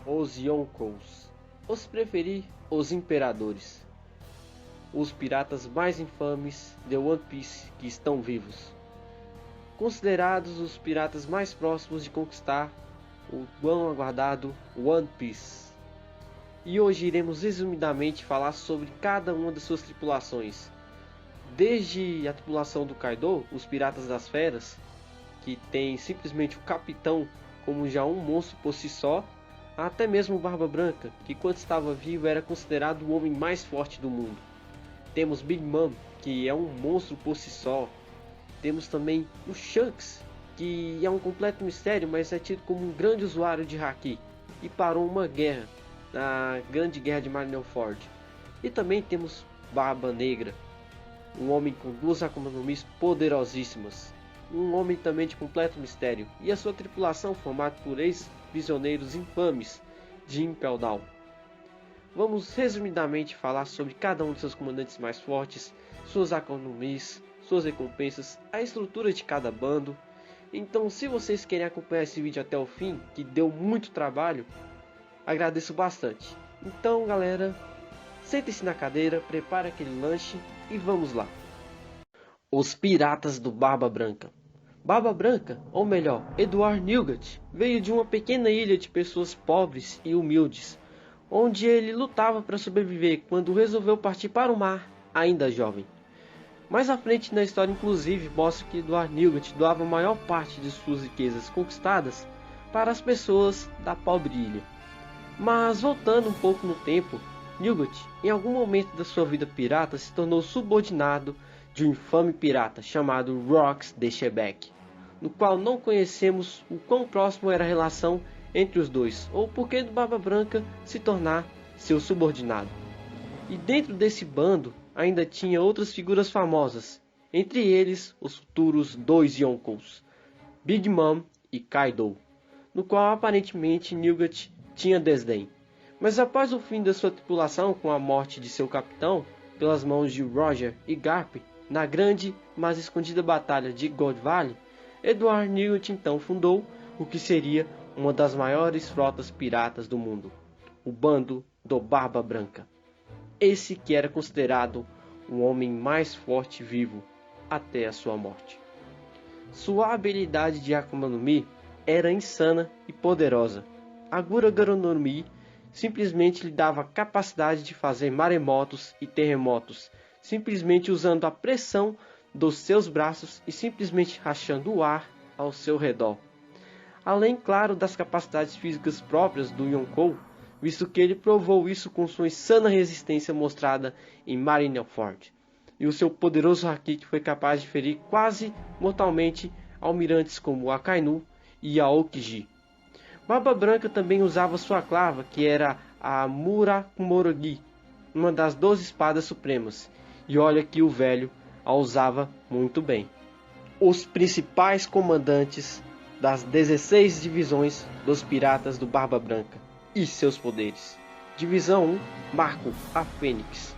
Os Yonkous, os preferi os imperadores, os piratas mais infames de One Piece que estão vivos, considerados os piratas mais próximos de conquistar o tão aguardado One Piece. E hoje iremos resumidamente falar sobre cada uma de suas tripulações, desde a tripulação do Kaido, os Piratas das Feras, que tem simplesmente o capitão como já um monstro por si só, até mesmo o Barba Branca, que quando estava vivo era considerado o homem mais forte do mundo. Temos Big Mom, que é um monstro por si só. Temos também o Shanks, que é um completo mistério, mas é tido como um grande usuário de Haki e parou uma guerra, na Grande Guerra de Marineford. E também temos Barba Negra, um homem com duas Akuma no Mi poderosíssimas, um homem também de completo mistério, e a sua tripulação formada por ex-prisioneiros infames de Impel Down. Vamos resumidamente falar sobre cada um de seus comandantes mais fortes, suas Akuma no Mi, suas recompensas, a estrutura de cada bando. Então, se vocês querem acompanhar esse vídeo até o fim, que deu muito trabalho, agradeço bastante. Então, galera, sentem-se na cadeira, prepare aquele lanche e vamos lá. Os Piratas do Barba Branca. Barba Branca, ou melhor, Edward Newgate, veio de uma pequena ilha de pessoas pobres e humildes, onde ele lutava para sobreviver quando resolveu partir para o mar, ainda jovem. Mais à frente na história, inclusive, mostra que Edward Newgate doava a maior parte de suas riquezas conquistadas para as pessoas da pobre ilha. Mas voltando um pouco no tempo, Newgate, em algum momento da sua vida pirata, se tornou subordinado de um infame pirata chamado Rox de Shebeck, no qual não conhecemos o quão próximo era a relação entre os dois, ou o porquê do Barba Branca se tornar seu subordinado. E dentro desse bando ainda tinha outras figuras famosas, entre eles os futuros dois Yonkous, Big Mom e Kaido, no qual aparentemente Newgate tinha desdém. Mas após o fim da sua tripulação com a morte de seu capitão pelas mãos de Roger e Garp na grande mas escondida batalha de God Valley, Edward Newgate então fundou o que seria uma das maiores frotas piratas do mundo, o bando do Barba Branca. Esse que era considerado o homem mais forte vivo até a sua morte. Sua habilidade de Akuma no Mi era insana e poderosa. A Guragara no Mi simplesmente lhe dava a capacidade de fazer maremotos e terremotos, simplesmente usando a pressão dos seus braços e simplesmente rachando o ar ao seu redor. Além, claro, das capacidades físicas próprias do Yonkou, visto que ele provou isso com sua insana resistência mostrada em Marineford, e o seu poderoso Haki que foi capaz de ferir quase mortalmente almirantes como Akainu e Aokiji. Barba Branca também usava sua clava, que era a Murakumorogi, uma das 12 espadas supremas, e olha que o velho a usava muito bem. Os principais comandantes das 16 divisões dos Piratas do Barba Branca e seus poderes. Divisão 1, Marco, a Fênix,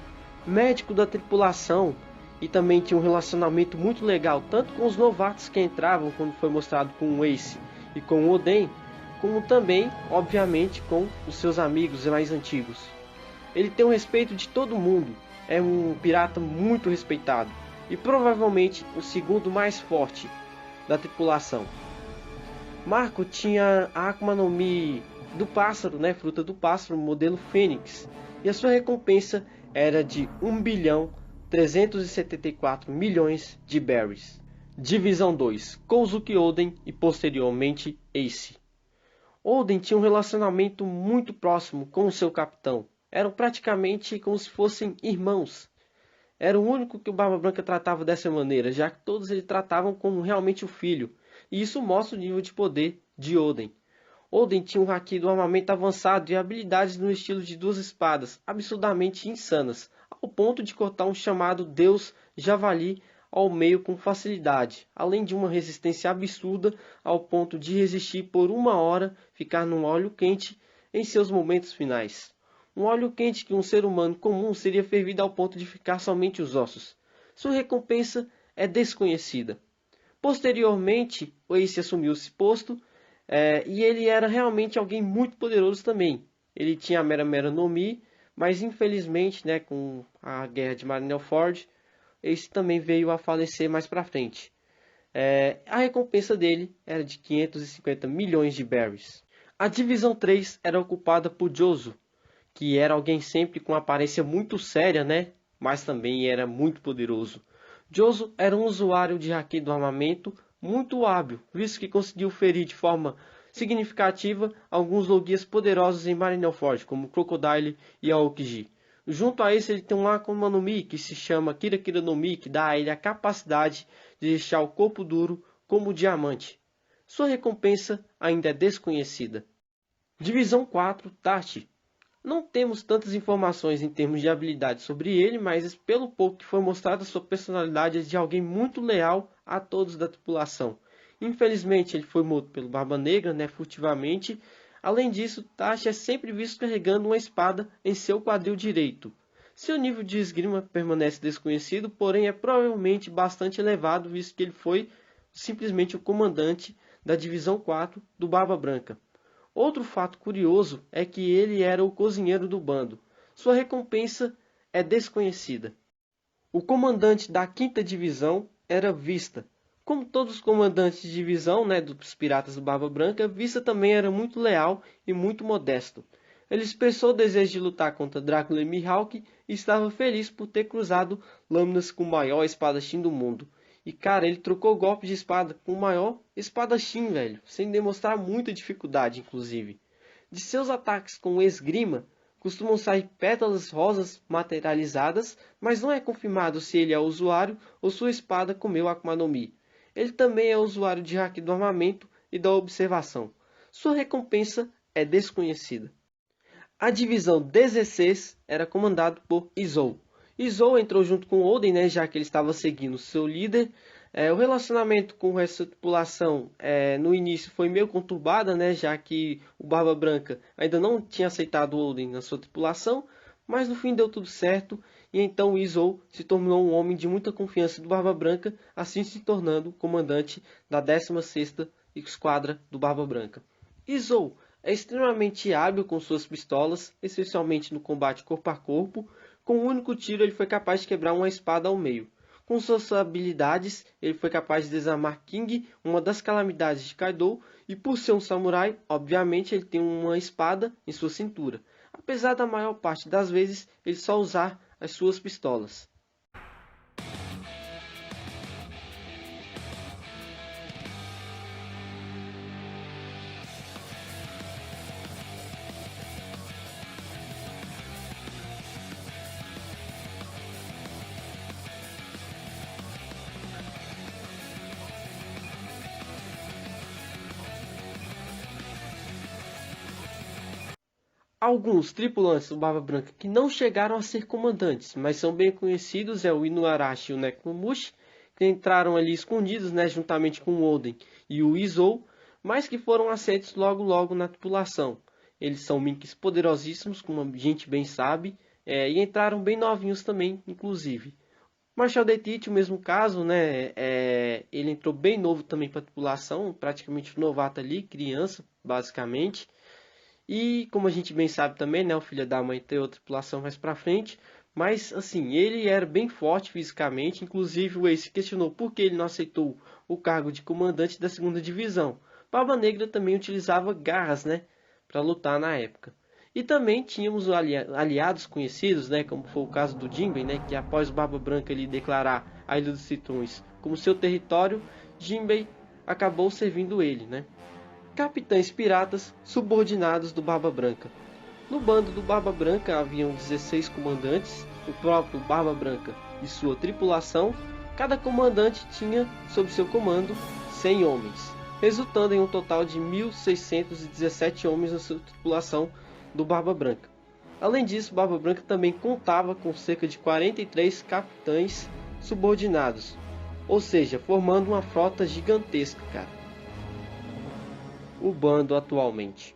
médico da tripulação, e também tinha um relacionamento muito legal tanto com os novatos que entravam, quando foi mostrado com o Ace e com o Oden, como também, obviamente, com os seus amigos mais antigos. Ele tem o respeito de todo mundo, é um pirata muito respeitado e provavelmente o segundo mais forte da tripulação. Marco tinha a Akuma no Mi do pássaro, fruta do pássaro, modelo Fênix, e a sua recompensa era de 1.374.000.000 de berries. Divisão 2, Kozuki Oden e posteriormente Ace. Oden tinha um relacionamento muito próximo com o seu capitão. Eram praticamente como se fossem irmãos. Era o único que o Barba Branca tratava dessa maneira, já que todos ele tratavam como realmente o filho. E isso mostra o nível de poder de Oden. Oden tinha um Haki do armamento avançado e habilidades no estilo de duas espadas, absurdamente insanas, ao ponto de cortar um chamado Deus Javali ao meio com facilidade, além de uma resistência absurda ao ponto de resistir por 1 hora, ficar num óleo quente em seus momentos finais. Um óleo quente que um ser humano comum seria fervido ao ponto de ficar somente os ossos. Sua recompensa é desconhecida. Posteriormente, o Ace assumiu esse posto E ele era realmente alguém muito poderoso também. Ele tinha a Mera Mera no Mi, mas infelizmente, né, com a guerra de Marineford, esse também veio a falecer mais para frente. A recompensa dele era de 550 milhões de berries. A divisão 3 era ocupada por Jozo, que era alguém sempre com aparência muito séria, né? Mas também era muito poderoso. Jozo era um usuário de hackeio do armamento muito hábil, visto que conseguiu ferir de forma significativa alguns logias poderosos em Marineford, como Crocodile e Aokiji. Junto a isso, ele tem um Akuma no Mi que se chama Kira Kira no Mi, que dá a ele a capacidade de deixar o corpo duro como diamante. Sua recompensa ainda é desconhecida. Divisão 4, Tachi. Não temos tantas informações em termos de habilidade sobre ele, mas pelo pouco que foi mostrado, sua personalidade é de alguém muito leal a todos da tripulação. Infelizmente, ele foi morto pelo Barba Negra, né, furtivamente. Além disso, Tachi é sempre visto carregando uma espada em seu quadril direito. Seu nível de esgrima permanece desconhecido, porém é provavelmente bastante elevado, visto que ele foi simplesmente o comandante da Divisão 4 do Barba Branca. Outro fato curioso é que ele era o cozinheiro do bando. Sua recompensa é desconhecida. O comandante da 5ª Divisão era Vista. Como todos os comandantes de divisão, né, dos piratas do Barba Branca, Vista também era muito leal e muito modesto. Ele expressou o desejo de lutar contra Drácula e Mihawk e estava feliz por ter cruzado lâminas com o maior espadachim do mundo. E cara, ele trocou golpes de espada com o maior espadachim, velho, sem demonstrar muita dificuldade, inclusive. De seus ataques com esgrima, costumam sair pétalas rosas materializadas, mas não é confirmado se ele é usuário ou sua espada comeu Akuma no Mi. Ele também é usuário de haki do armamento e da observação. Sua recompensa é desconhecida. A divisão 16 era comandada por Izou. Izou entrou junto com Oden, né, já que ele estava seguindo seu líder. O relacionamento com o resto da tripulação no início foi meio conturbada, né, já que o Barba Branca ainda não tinha aceitado Oden na sua tripulação, mas no fim deu tudo certo e então Izou se tornou um homem de muita confiança do Barba Branca, assim se tornando comandante da 16ª Esquadra do Barba Branca. Izou é extremamente hábil com suas pistolas, especialmente no combate corpo a corpo. Com um único tiro ele foi capaz de quebrar uma espada ao meio. Com suas habilidades, ele foi capaz de desarmar King, uma das calamidades de Kaido, e por ser um samurai, obviamente ele tem uma espada em sua cintura, apesar da maior parte das vezes ele só usar as suas pistolas. Alguns tripulantes do Barba Branca que não chegaram a ser comandantes, mas são bem conhecidos, é o Inuarashi e o Nekomamushi, que entraram ali escondidos, né, juntamente com o Oden e o Izou, mas que foram aceitos logo na tripulação. Eles são minks poderosíssimos, como a gente bem sabe, e entraram bem novinhos também, inclusive. Marshal Detite, o mesmo caso, né, ele entrou bem novo também para a tripulação, praticamente novato ali, criança, basicamente. E como a gente bem sabe também, né, o filho da mãe tem outra tripulação mais pra frente. Mas assim, ele era bem forte fisicamente. Inclusive o Ace questionou por que ele não aceitou o cargo de comandante da 2ª divisão. Barba Negra também utilizava garras, né, para lutar na época. E também tínhamos aliados conhecidos, né, como foi o caso do Jinbei, né, que após o Barba Branca ele declarar a Ilha dos Tritões como seu território, Jinbei acabou servindo ele, né. Capitães piratas subordinados do Barba Branca. No bando do Barba Branca haviam 16 comandantes, o próprio Barba Branca e sua tripulação. Cada comandante tinha sob seu comando 100 homens, resultando em um total de 1.617 homens na sua tripulação do Barba Branca. Além disso, Barba Branca também contava com cerca de 43 capitães subordinados, ou seja, formando uma frota gigantesca, cara. O bando atualmente.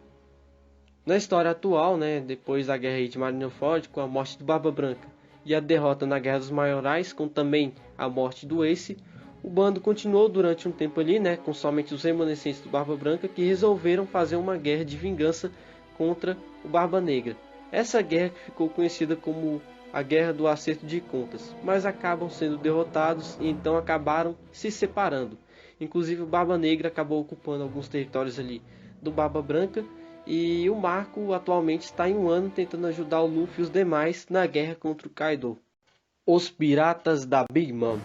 Na história atual, né, depois da guerra de Marineford, com a morte do Barba Branca e a derrota na Guerra dos Maiorais, com também a morte do Ace, O bando continuou durante um tempo ali, né, com somente os remanescentes do Barba Branca, que resolveram fazer uma guerra de vingança contra o Barba Negra. Essa guerra que ficou conhecida como a Guerra do Acerto de Contas, mas acabam sendo derrotados e então acabaram se separando. Inclusive o Barba Negra acabou ocupando alguns territórios ali do Barba Branca, e o Marco atualmente está em um ano tentando ajudar o Luffy e os demais na guerra contra o Kaido. Os Piratas da Big Mom.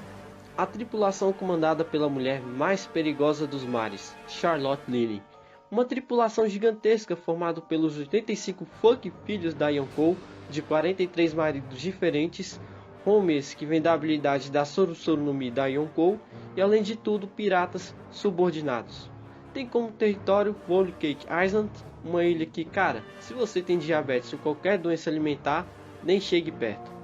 A tripulação comandada pela mulher mais perigosa dos mares, Charlotte Lily. Uma tripulação gigantesca formada pelos 85 Funk filhos da Yonkou, de 43 maridos diferentes, homens que vêm da habilidade da Soru Soru no Mi da Yonkou, e além de tudo piratas subordinados. Tem como território Whole Cake Island, uma ilha que, cara, se você tem diabetes ou qualquer doença alimentar, nem chegue perto.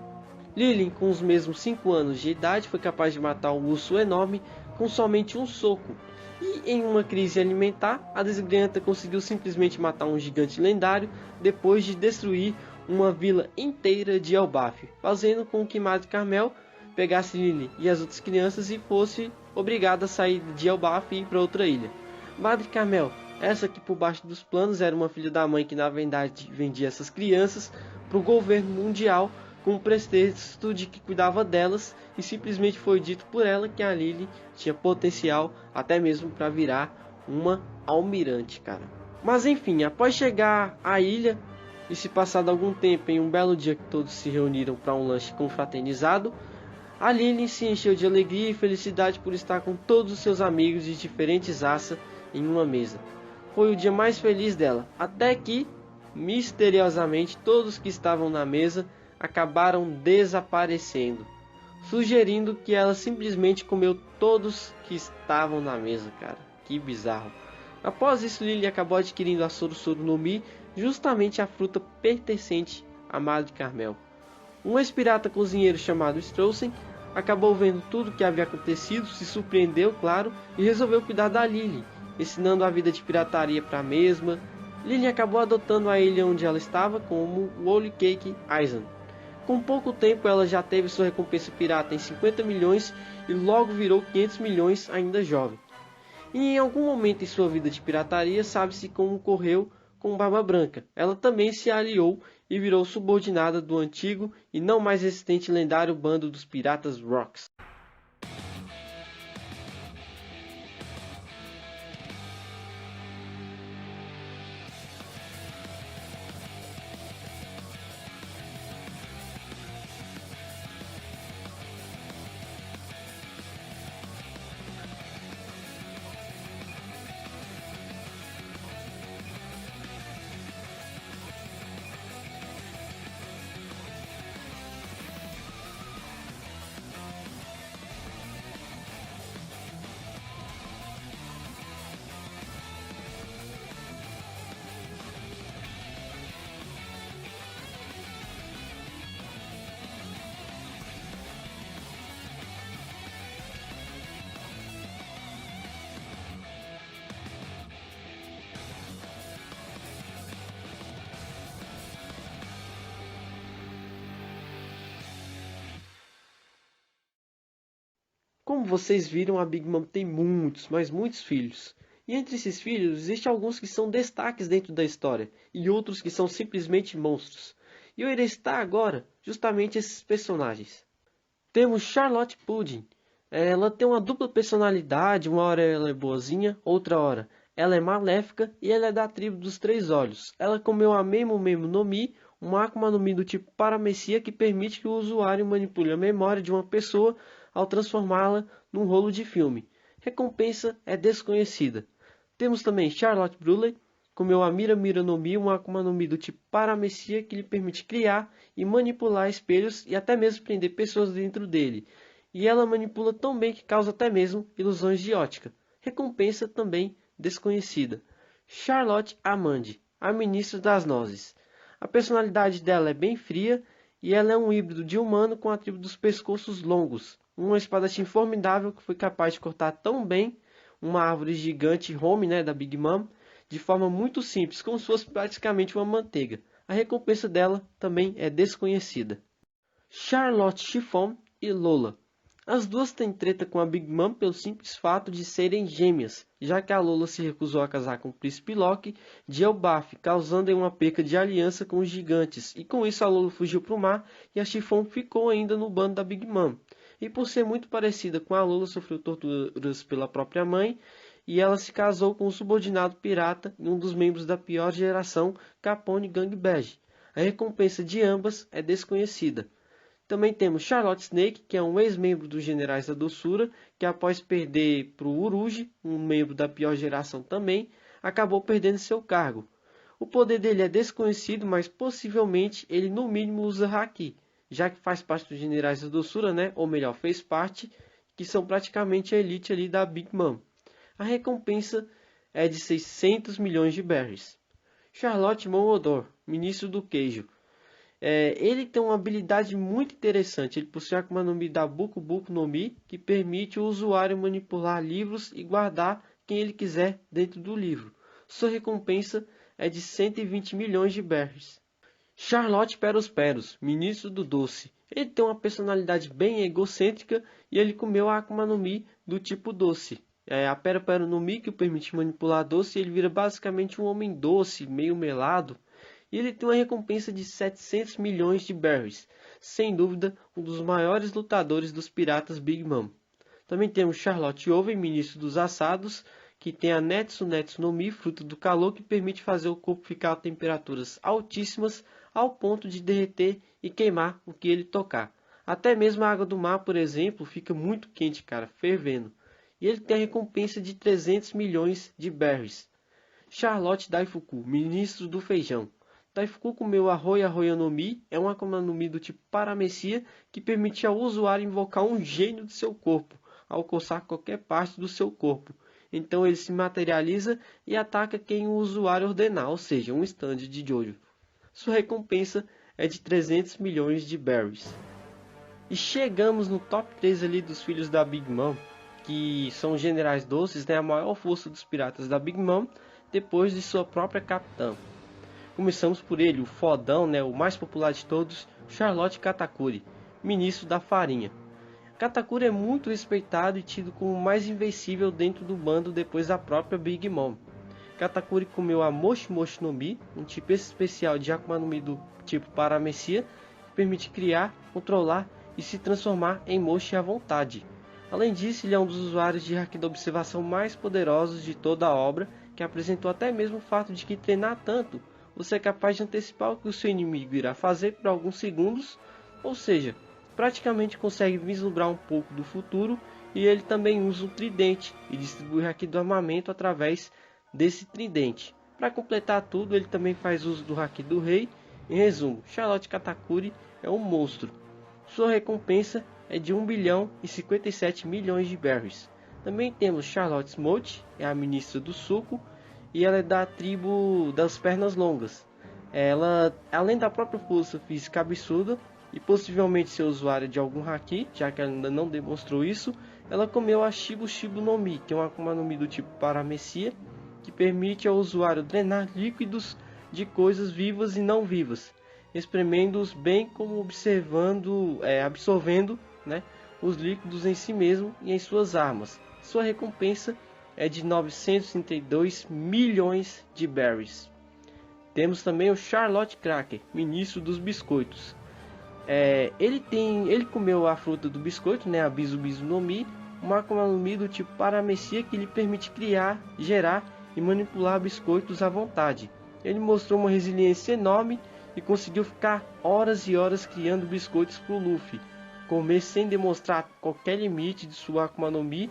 Lily, com os mesmos 5 anos de idade, foi capaz de matar um urso enorme com somente um soco. E em uma crise alimentar, a desgranhenta conseguiu simplesmente matar um gigante lendário depois de destruir uma vila inteira de Elbaf, fazendo com que Madre Carmel pegasse Lily e as outras crianças e fosse obrigada a sair de Elbaf e ir para outra ilha. Madre Carmel, essa que por baixo dos planos era uma filha da mãe que na verdade vendia essas crianças para o governo mundial com o pretexto de que cuidava delas, e simplesmente foi dito por ela que a Lily tinha potencial até mesmo para virar uma almirante, cara. Mas enfim, após chegar à ilha e se passado algum tempo, em um belo dia que todos se reuniram para um lanche confraternizado, a Lily se encheu de alegria e felicidade por estar com todos os seus amigos de diferentes raças em uma mesa. Foi o dia mais feliz dela, até que, misteriosamente, todos que estavam na mesa acabaram desaparecendo, sugerindo que ela simplesmente comeu todos que estavam na mesa, cara. Que bizarro. Após isso, Lily acabou adquirindo a Soru Soru no Mi, justamente a fruta pertencente à Madre Carmel. Um ex-pirata cozinheiro chamado Straussen acabou vendo tudo o que havia acontecido, se surpreendeu, claro, e resolveu cuidar da Lily, ensinando a vida de pirataria para a mesma. Lily acabou adotando a ilha onde ela estava como Whole Cake Island. Com pouco tempo ela já teve sua recompensa pirata em 50 milhões e logo virou 500 milhões ainda jovem. E em algum momento em sua vida de pirataria sabe-se como ocorreu com Barba Branca. Ela também se aliou e virou subordinada do antigo e não mais resistente lendário bando dos Piratas Rocks. Como vocês viram, a Big Mom tem muitos, mas muitos filhos. E entre esses filhos, existem alguns que são destaques dentro da história, e outros que são simplesmente monstros. E eu irei citar agora, justamente esses personagens. Temos Charlotte Pudding. Ela tem uma dupla personalidade, uma hora ela é boazinha, outra hora ela é maléfica, e ela é da tribo dos Três Olhos. Ela comeu a Memo Memo no Mi, uma Akuma no Mi do tipo Paramecia que permite que o usuário manipule a memória de uma pessoa ao transformá-la num rolo de filme. Recompensa é desconhecida. Temos também Charlotte Bruley, comeu a Mira Mira no Mi, uma Akuma no Mi do tipo Paramecia que lhe permite criar e manipular espelhos e até mesmo prender pessoas dentro dele. E ela manipula tão bem que causa até mesmo ilusões de ótica. Recompensa também desconhecida. Charlotte Amande, a ministra das nozes. A personalidade dela é bem fria e ela é um híbrido de humano com a tribo dos pescoços longos. Uma espadachim formidável que foi capaz de cortar tão bem uma árvore gigante home, da Big Mom, de forma muito simples, como se fosse praticamente uma manteiga. A recompensa dela também é desconhecida. Charlotte Chiffon e Lola. As duas têm treta com a Big Mom pelo simples fato de serem gêmeas, já que a Lola se recusou a casar com o príncipe Loki de Elbaf, causando uma perca de aliança com os gigantes, e com isso a Lola fugiu para o mar e a Chiffon ficou ainda no bando da Big Mom. E por ser muito parecida com a Lola, sofreu torturas pela própria mãe, e ela se casou com um subordinado pirata e um dos membros da pior geração, Capone Gangbang. A recompensa de ambas é desconhecida. Também temos Charlotte Snake, que é um ex-membro dos Generais da Doçura, que após perder para o Uruji, um membro da pior geração também, acabou perdendo seu cargo. O poder dele é desconhecido, mas possivelmente ele no mínimo usa Haki, já que faz parte dos Generais da Doçura, né? Ou melhor, fez parte, que são praticamente a elite ali da Big Mom. A recompensa é de 600 milhões de berries. Charlotte Monodor, ministro do queijo. Ele tem uma habilidade muito interessante. Ele possui a Akuma no Mi da Buku Buku no Mi, que permite o usuário manipular livros e guardar quem ele quiser dentro do livro. Sua recompensa é de 120 milhões de berries. Charlotte Peros Peros, ministro do doce. Ele tem uma personalidade bem egocêntrica e ele comeu a Akuma no Mi do tipo doce. A Pero Pero no Mi, que o permite manipular doce, e ele vira basicamente um homem doce, meio melado. E ele tem uma recompensa de 700 milhões de berries. Sem dúvida, um dos maiores lutadores dos piratas Big Mom. Também temos Charlotte Oven, ministro dos assados, que tem a Netsu Netsu no Mi, fruto do calor, que permite fazer o corpo ficar a temperaturas altíssimas, ao ponto de derreter e queimar o que ele tocar. Até mesmo a água do mar, por exemplo, fica muito quente, cara, fervendo. E ele tem a recompensa de 300 milhões de berries. Charlotte Daifuku, ministro do feijão. Daifuku comeu Arroia Arroia no Mi, é uma Akuma no Mi do tipo Paramecia, que permite ao usuário invocar um gênio de seu corpo, ao coçar qualquer parte do seu corpo. Então ele se materializa e ataca quem o usuário ordenar, ou seja, um stand de Jojo. Sua recompensa é de 300 milhões de berries. E chegamos no top 3 ali dos filhos da Big Mom, que são os generais doces, né, a maior força dos piratas da Big Mom, depois de sua própria capitã. Começamos por ele, o fodão, né, o mais popular de todos, Charlotte Katakuri, ministro da farinha. Katakuri é muito respeitado e tido como o mais invencível dentro do bando depois da própria Big Mom. Katakuri comeu a Moshi Moshi no Mi, um tipo especial de Akuma no Mi do tipo Paramecia, que permite criar, controlar e se transformar em Moshi à vontade. Além disso, ele é um dos usuários de Haki da observação mais poderosos de toda a obra, que apresentou até mesmo o fato de que treinar tanto, você é capaz de antecipar o que o seu inimigo irá fazer por alguns segundos, ou seja, praticamente consegue vislumbrar um pouco do futuro, e ele também usa um tridente e distribui Haki do armamento através desse tridente. Para completar tudo, ele também faz uso do Haki do Rei. Em resumo, Charlotte Katakuri é um monstro. Sua recompensa é de 1 bilhão e 57 milhões de berries. Também temos Charlotte Smote, é a ministra do suco, e ela é da tribo das pernas longas. Ela, além da própria força física absurda e possivelmente ser usuária de algum haki, já que ela ainda não demonstrou isso, ela comeu a Shibu Shibu no Mi, que é uma Akuma no Mi do tipo Paramecia, que permite ao usuário drenar líquidos de coisas vivas e não vivas, espremendo-os bem como absorvendo, né, os líquidos em si mesmo e em suas armas. Sua recompensa é de 932 milhões de berries. Temos também o Charlotte Cracker, ministro dos biscoitos. Ele comeu a fruta do biscoito, né, a Bisu Bisu no Mi, uma Akuma no Mi do tipo Paramecia que lhe permite criar, gerar e manipular biscoitos à vontade. Ele mostrou uma resiliência enorme e conseguiu ficar horas e horas criando biscoitos para o Luffy, comer sem demonstrar qualquer limite de sua Akuma no Mi.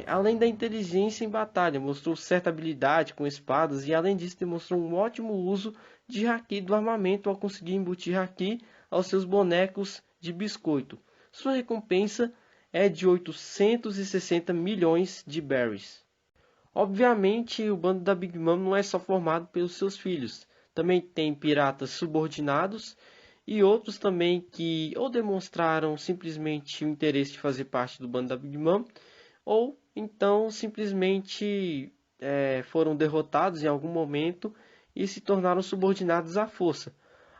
Além da inteligência em batalha, mostrou certa habilidade com espadas e além disso demonstrou um ótimo uso de Haki do armamento ao conseguir embutir Haki aos seus bonecos de biscoito. Sua recompensa é de 860 milhões de berries. Obviamente o bando da Big Mom não é só formado pelos seus filhos, também tem piratas subordinados e outros também que ou demonstraram simplesmente o interesse de fazer parte do bando da Big Mom, ou então simplesmente foram derrotados em algum momento e se tornaram subordinados à força.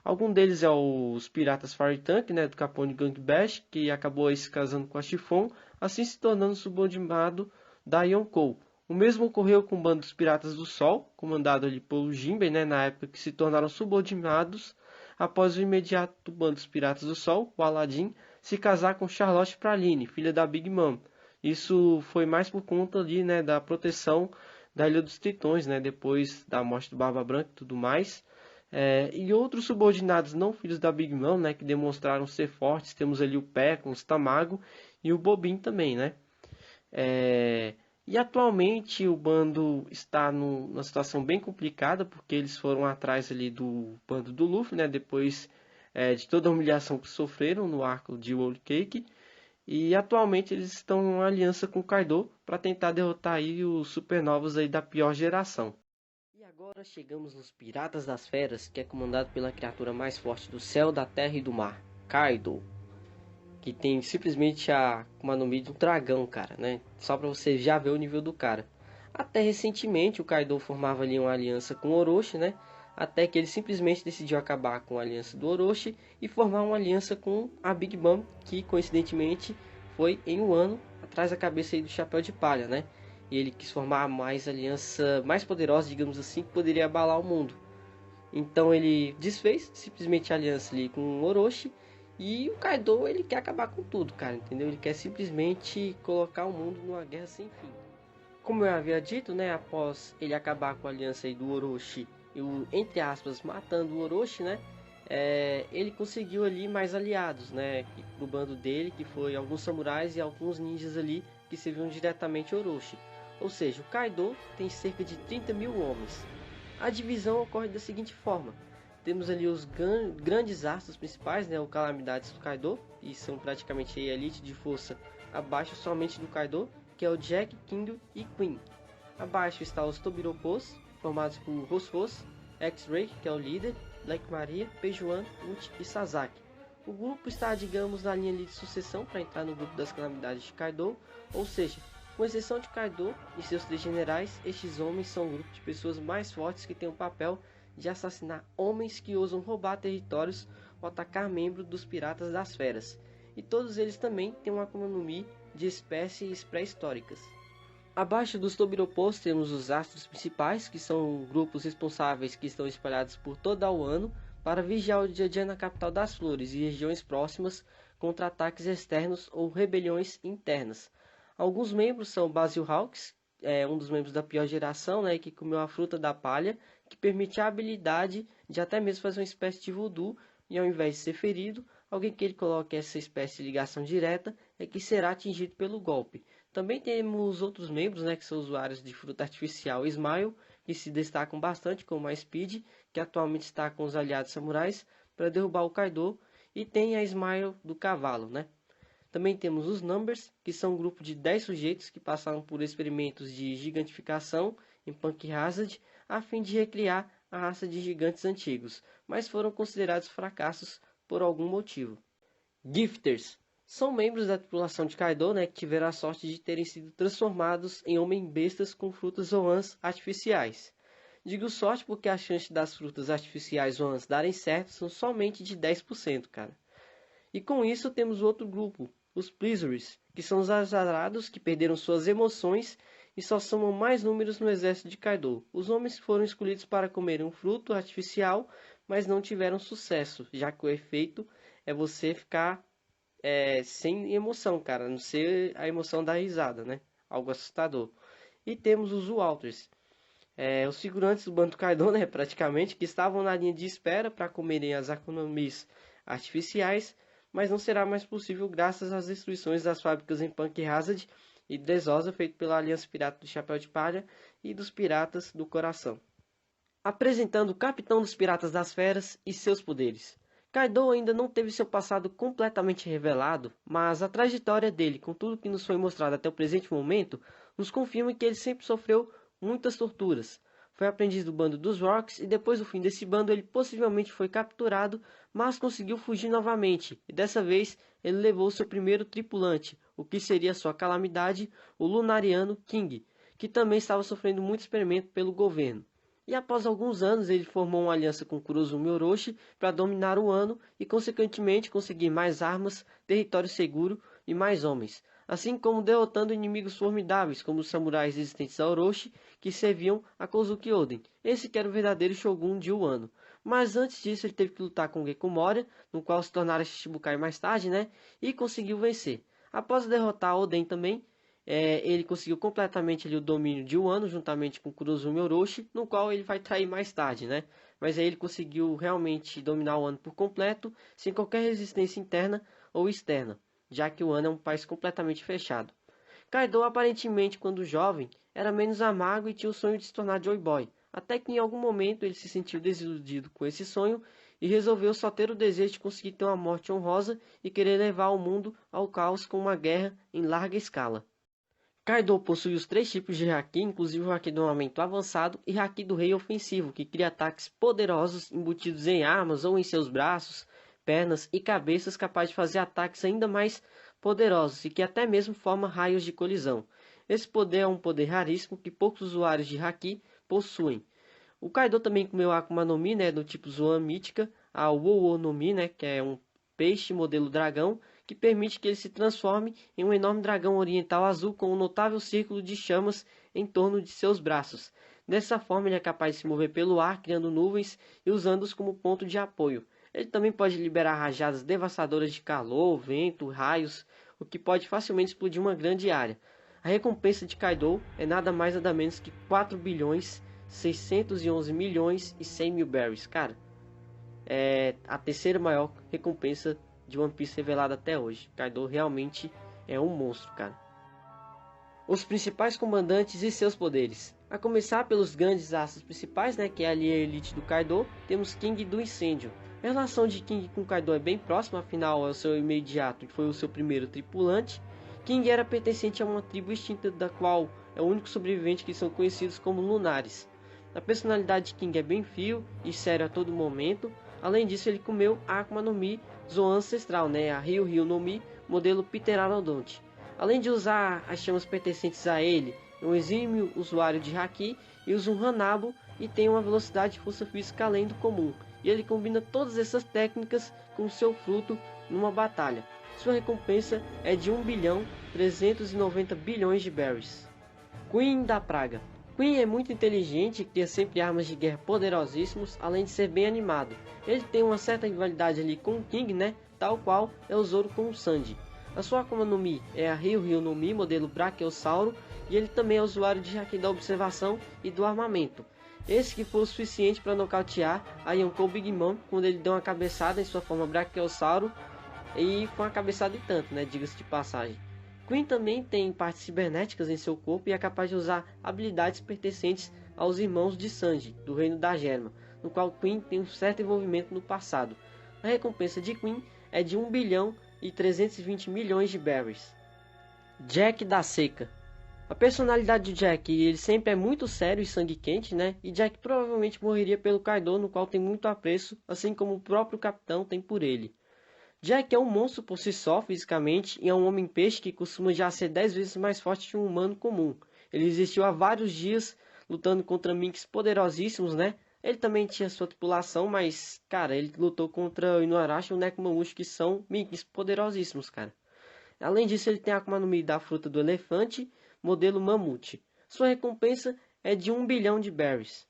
Algum deles é os piratas Fire Tank, né, do Capone Gang Bash, que acabou aí se casando com a Chiffon, assim se tornando subordinado da Yonkou. O mesmo ocorreu com o bando dos Piratas do Sol, comandado ali pelo Jinbei, né, na época que se tornaram subordinados após o imediato bando dos Piratas do Sol, o Aladdin, se casar com Charlotte Praline, filha da Big Mom. Isso foi mais por conta ali, né, da proteção da Ilha dos Tritões, né, depois da morte do Barba Branca e tudo mais. E outros subordinados não filhos da Big Mom, né, que demonstraram ser fortes, temos ali o Pécons, Tamago e o Bobin também, né. E atualmente o bando está numa situação bem complicada, porque eles foram atrás ali do bando do Luffy, né, depois de toda a humilhação que sofreram no arco de Whole Cake. E atualmente eles estão em aliança com o Kaido para tentar derrotar aí os supernovas aí da pior geração. E agora chegamos nos Piratas das Feras, que é comandado pela criatura mais forte do céu, da terra e do mar, Kaido. Que tem simplesmente a Akuma no Mi de um dragão, cara, né? Só para você já ver o nível do cara. Até recentemente o Kaido formava ali uma aliança com o Orochi, né? Até que ele simplesmente decidiu acabar com a aliança do Orochi e formar uma aliança com a Big Mom, que coincidentemente foi em um ano atrás da cabeça aí do Chapéu de Palha, né? E ele quis formar a mais aliança mais poderosa, digamos assim, que poderia abalar o mundo. Então ele desfez simplesmente a aliança ali com o Orochi. E o Kaido, ele quer acabar com tudo, cara, entendeu? Ele quer simplesmente colocar o mundo numa guerra sem fim. Como eu havia dito, né, após ele acabar com a aliança aí do Orochi e o, entre aspas, matando o Orochi, né, ele conseguiu ali mais aliados, né, do bando dele, que foi alguns samurais e alguns ninjas ali que serviam diretamente ao Orochi. Ou seja, o Kaido tem cerca de 30 mil homens. A divisão ocorre da seguinte forma: temos ali os grandes astros principais, né, o Calamidades do Kaido, e são praticamente a elite de força abaixo somente do Kaido, que é o Jack, King e Queen. Abaixo está os Tobiropos, formados por Rosfos, X-Ray, que é o líder, Black Maria, Pejuan, Uchi e Sasaki. O grupo está, digamos, na linha de sucessão para entrar no grupo das Calamidades de Kaido, ou seja, com exceção de Kaido e seus 3 generais, estes homens são um grupo de pessoas mais fortes que têm o papel de assassinar homens que ousam roubar territórios ou atacar membros dos Piratas das Feras. E todos eles também têm uma Akuma no Mi de espécies pré-históricas. Abaixo dos Tobiropos temos os astros principais, que são grupos responsáveis que estão espalhados por toda o ano para vigiar o dia a dia na capital das flores e regiões próximas contra ataques externos ou rebeliões internas. Alguns membros são Basil Hawks, um dos membros da pior geração, né, que comeu a fruta da palha, que permite a habilidade de até mesmo fazer uma espécie de voodoo, e ao invés de ser ferido, alguém que ele coloque essa espécie de ligação direta é que será atingido pelo golpe. Também temos outros membros, né, que são usuários de fruta artificial Smile, que se destacam bastante, como a Speed, que atualmente está com os aliados samurais para derrubar o Kaido, e tem a Smile do cavalo, né? Também temos os Numbers, que são um grupo de 10 sujeitos que passaram por experimentos de gigantificação em Punk Hazard a fim de recriar a raça de gigantes antigos, mas foram considerados fracassos por algum motivo. Gifters são membros da tripulação de Kaido, né, que tiveram a sorte de terem sido transformados em homem-bestas com frutas Zoans artificiais. Digo sorte porque a chance das frutas artificiais Zoans darem certo são somente de 10%, cara. E com isso temos outro grupo, os Pleasures, que são os azarados que perderam suas emoções e só somam mais números no exército de Kaido. Os homens foram escolhidos para comer um fruto artificial, mas não tiveram sucesso, já que o efeito é você ficar sem emoção, cara, a não ser a emoção da risada, né? Algo assustador. E temos os Walters, os figurantes do bando Kaido, né, praticamente, que estavam na linha de espera para comerem as Akuma no Mis artificiais, mas não será mais possível graças às destruições das fábricas em Punk Hazard e Dressrosa feito pela Aliança Pirata do Chapéu de Palha e dos Piratas do Coração. Apresentando o Capitão dos Piratas das Feras e seus poderes. Kaido ainda não teve seu passado completamente revelado, mas a trajetória dele, com tudo que nos foi mostrado até o presente momento, nos confirma que ele sempre sofreu muitas torturas. Foi aprendiz do bando dos Rocks e depois do fim desse bando ele possivelmente foi capturado, mas conseguiu fugir novamente, e dessa vez ele levou seu primeiro tripulante, o que seria sua calamidade, o Lunariano King, que também estava sofrendo muito experimento pelo governo. E após alguns anos ele formou uma aliança com Kurozumi Orochi para dominar o Wano e consequentemente conseguir mais armas, território seguro e mais homens, assim como derrotando inimigos formidáveis como os samurais resistentes a Orochi que serviam a Kozuki Oden, esse que era o verdadeiro Shogun de Wano. Mas antes disso ele teve que lutar com Gekko Moria, no qual se tornara Shichibukai mais tarde, né? E conseguiu vencer. Após derrotar Oden também, ele conseguiu completamente ali, o domínio de Wano, juntamente com Kurozumi Orochi, no qual ele vai trair mais tarde, né? Mas aí ele conseguiu realmente dominar o Wano por completo, sem qualquer resistência interna ou externa, já que o Wano é um país completamente fechado. Kaido, aparentemente, quando jovem, era menos amargo e tinha o sonho de se tornar Joy Boy, até que em algum momento ele se sentiu desiludido com esse sonho e resolveu só ter o desejo de conseguir ter uma morte honrosa e querer levar o mundo ao caos com uma guerra em larga escala. Kaido possui os 3 tipos de Haki, inclusive o Haki do armamento avançado e Haki do rei ofensivo, que cria ataques poderosos embutidos em armas ou em seus braços, pernas e cabeças, capazes de fazer ataques ainda mais poderosos e que até mesmo forma raios de colisão. Esse poder é um poder raríssimo que poucos usuários de Haki possuem. O Kaido também comeu a Akuma no Mi, né, do tipo Zoan mítica, a Wo no Mi, né, que é um peixe modelo dragão, que permite que ele se transforme em um enorme dragão oriental azul com um notável círculo de chamas em torno de seus braços. Dessa forma ele é capaz de se mover pelo ar, criando nuvens e usando-os como ponto de apoio. Ele também pode liberar rajadas devastadoras de calor, vento, raios, o que pode facilmente explodir uma grande área. A recompensa de Kaido é nada mais nada menos que 4 bilhões 611 milhões e 100 mil berries. Cara, é a terceira maior recompensa de One Piece revelada até hoje. Kaido realmente é um monstro, cara. Os principais comandantes e seus poderes. A começar pelos grandes astros principais, né, que é ali a elite do Kaido, temos King do Incêndio. A relação de King com Kaido é bem próxima, afinal é o seu imediato e foi o seu primeiro tripulante. King era pertencente a uma tribo extinta da qual é o único sobrevivente que são conhecidos como Lunares. A personalidade de King é bem frio e sério a todo momento. Além disso, ele comeu a Akuma no Mi Zoan ancestral, né, a Ryu no Mi, modelo Pteranodonte. Além de usar as chamas pertencentes a ele, é um exímio usuário de Haki e usa um Hanabo e tem uma velocidade de força física além do comum. E ele combina todas essas técnicas com seu fruto numa batalha. Sua recompensa é de 1 bilhão 390 bilhões de berries. Queen da Praga. Queen é muito inteligente e cria sempre armas de guerra poderosíssimos, além de ser bem animado. Ele tem uma certa rivalidade ali com o King, né? Tal qual é o Zoro com o Sanji. A sua Akuma no Mi é a Ryu no Mi, modelo Brachiosauro, e ele também é usuário de Haki da observação e do armamento. Esse que foi o suficiente para nocautear a Yonkou Big Mom quando ele deu uma cabeçada em sua forma Brachiosauro, e foi uma cabeçada e tanto, né? Diga-se de passagem. Queen também tem partes cibernéticas em seu corpo e é capaz de usar habilidades pertencentes aos irmãos de Sanji, do Reino da Germa, no qual Queen tem um certo envolvimento no passado. A recompensa de Queen é de 1 bilhão e 320 milhões de berries. Jack da Seca. A personalidade de Jack, ele sempre é muito sério e sangue quente, né? E Jack provavelmente morreria pelo Kaido, no qual tem muito apreço, assim como o próprio capitão tem por ele. Jack é um monstro por si só, fisicamente, e é um homem-peixe que costuma já ser 10 vezes mais forte que um humano comum. Ele existiu há vários dias, lutando contra minks poderosíssimos, né? Ele também tinha sua tripulação, mas, cara, ele lutou contra o Inuarashi e o Nekomamushi, que são minks poderosíssimos, cara. Além disso, ele tem a Akuma no Mi da fruta do elefante, modelo Mamute. Sua recompensa é de 1 bilhão de berries.